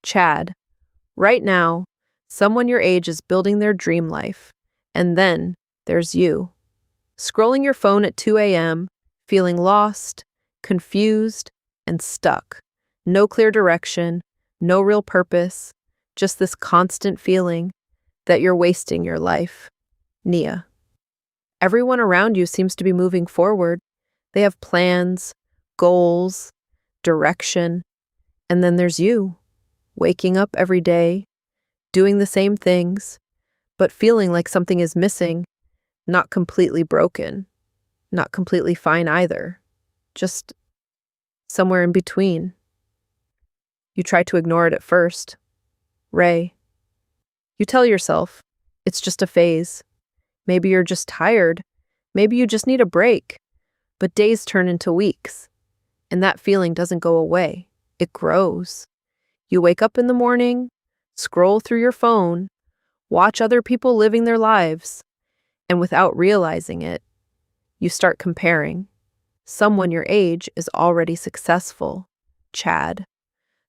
Chad, right now, someone your age is building their dream life. And then there's you, scrolling your phone at 2 a.m., feeling lost, confused, and stuck. No clear direction, no real purpose, just this constant feeling that you're wasting your life. Nia. Everyone around you seems to be moving forward. They have plans, goals, direction. And then there's you, waking up every day, doing the same things, but feeling like something is missing, not completely broken, not completely fine either, just somewhere in between. You try to ignore it at first. Ray. You tell yourself, it's just a phase. Maybe you're just tired. Maybe you just need a break. But days turn into weeks, and that feeling doesn't go away. It grows. You wake up in the morning, scroll through your phone, watch other people living their lives, and without realizing it, you start comparing. Someone your age is already successful, Chad.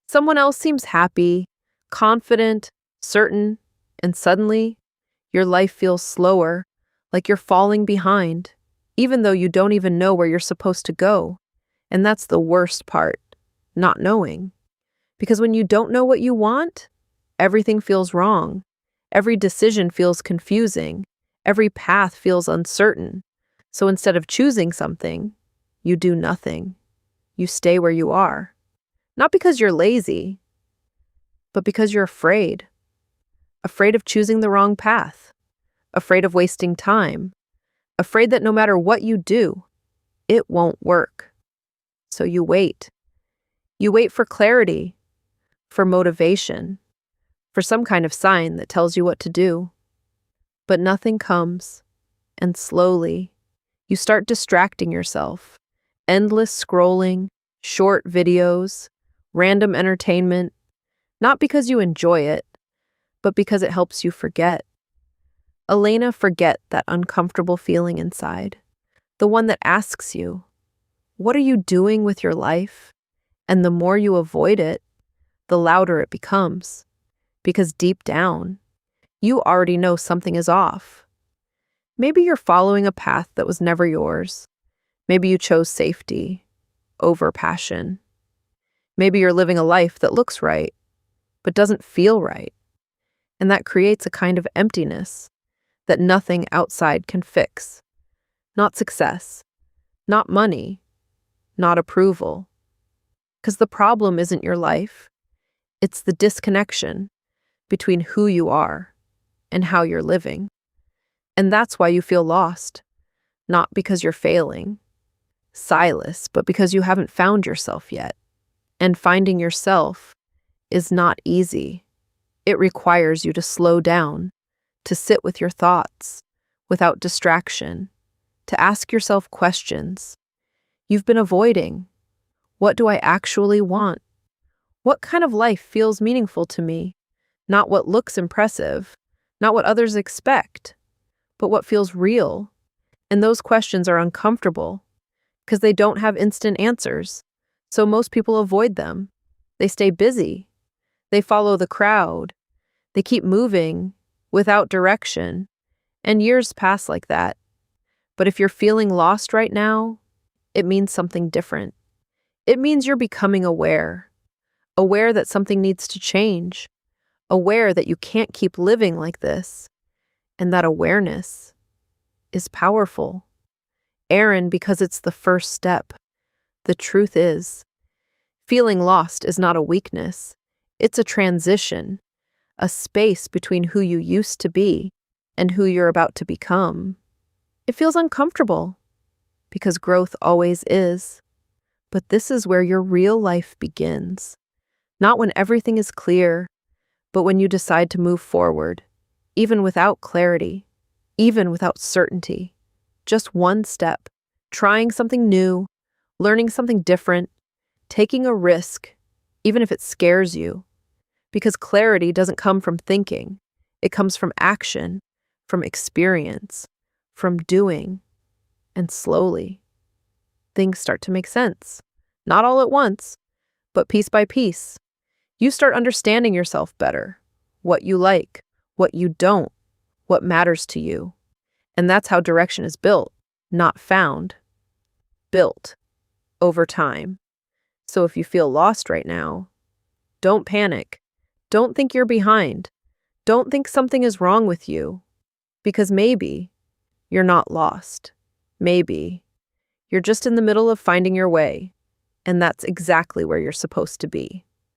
Someone else seems happy, confident, certain, and suddenly, your life feels slower, like you're falling behind, even though you don't even know where you're supposed to go. And that's the worst part, not knowing. Because when you don't know what you want, everything feels wrong. Every decision feels confusing. Every path feels uncertain. So instead of choosing something, you do nothing. You stay where you are. Not because you're lazy, but because you're afraid. Afraid of choosing the wrong path. Afraid of wasting time. Afraid that no matter what you do, it won't work. So you wait. You wait for clarity, for motivation, for some kind of sign that tells you what to do. But nothing comes, and slowly, you start distracting yourself. Endless scrolling, short videos, random entertainment, not because you enjoy it, but because it helps you forget. Elena, forget that uncomfortable feeling inside, the one that asks you, what are you doing with your life? And the more you avoid it, the louder it becomes. Because deep down, you already know something is off. Maybe you're following a path that was never yours. Maybe you chose safety over passion. Maybe you're living a life that looks right, but doesn't feel right. And that creates a kind of emptiness that nothing outside can fix. Not success, not money, not approval. Because the problem isn't your life. It's the disconnection between who you are and how you're living. And that's why you feel lost, not because you're failing, Silas, but because you haven't found yourself yet. And finding yourself is not easy. It requires you to slow down, to sit with your thoughts, without distraction, to ask yourself questions you've been avoiding. What do I actually want? What kind of life feels meaningful to me? Not what looks impressive, not what others expect, but what feels real. And those questions are uncomfortable because they don't have instant answers. So most people avoid them. They stay busy. They follow the crowd. They keep moving without direction. And years pass like that. But if you're feeling lost right now, it means something different. It means you're becoming aware. Aware that something needs to change. Aware that you can't keep living like this. And that awareness is powerful. Aaron, because it's the first step. The truth is, feeling lost is not a weakness. It's a transition, a space between who you used to be and who you're about to become. It feels uncomfortable because growth always is. But this is where your real life begins. Not when everything is clear, but when you decide to move forward, even without clarity, even without certainty. Just one step, trying something new, learning something different, taking a risk, even if it scares you. Because clarity doesn't come from thinking. It comes from action, from experience, from doing. And slowly, things start to make sense. Not all at once, but piece by piece. You start understanding yourself better, what you like, what you don't, what matters to you. And that's how direction is built, not found, built over time. So if you feel lost right now, don't panic. Don't think you're behind. Don't think something is wrong with you. Because maybe you're not lost. Maybe you're just in the middle of finding your way. And that's exactly where you're supposed to be.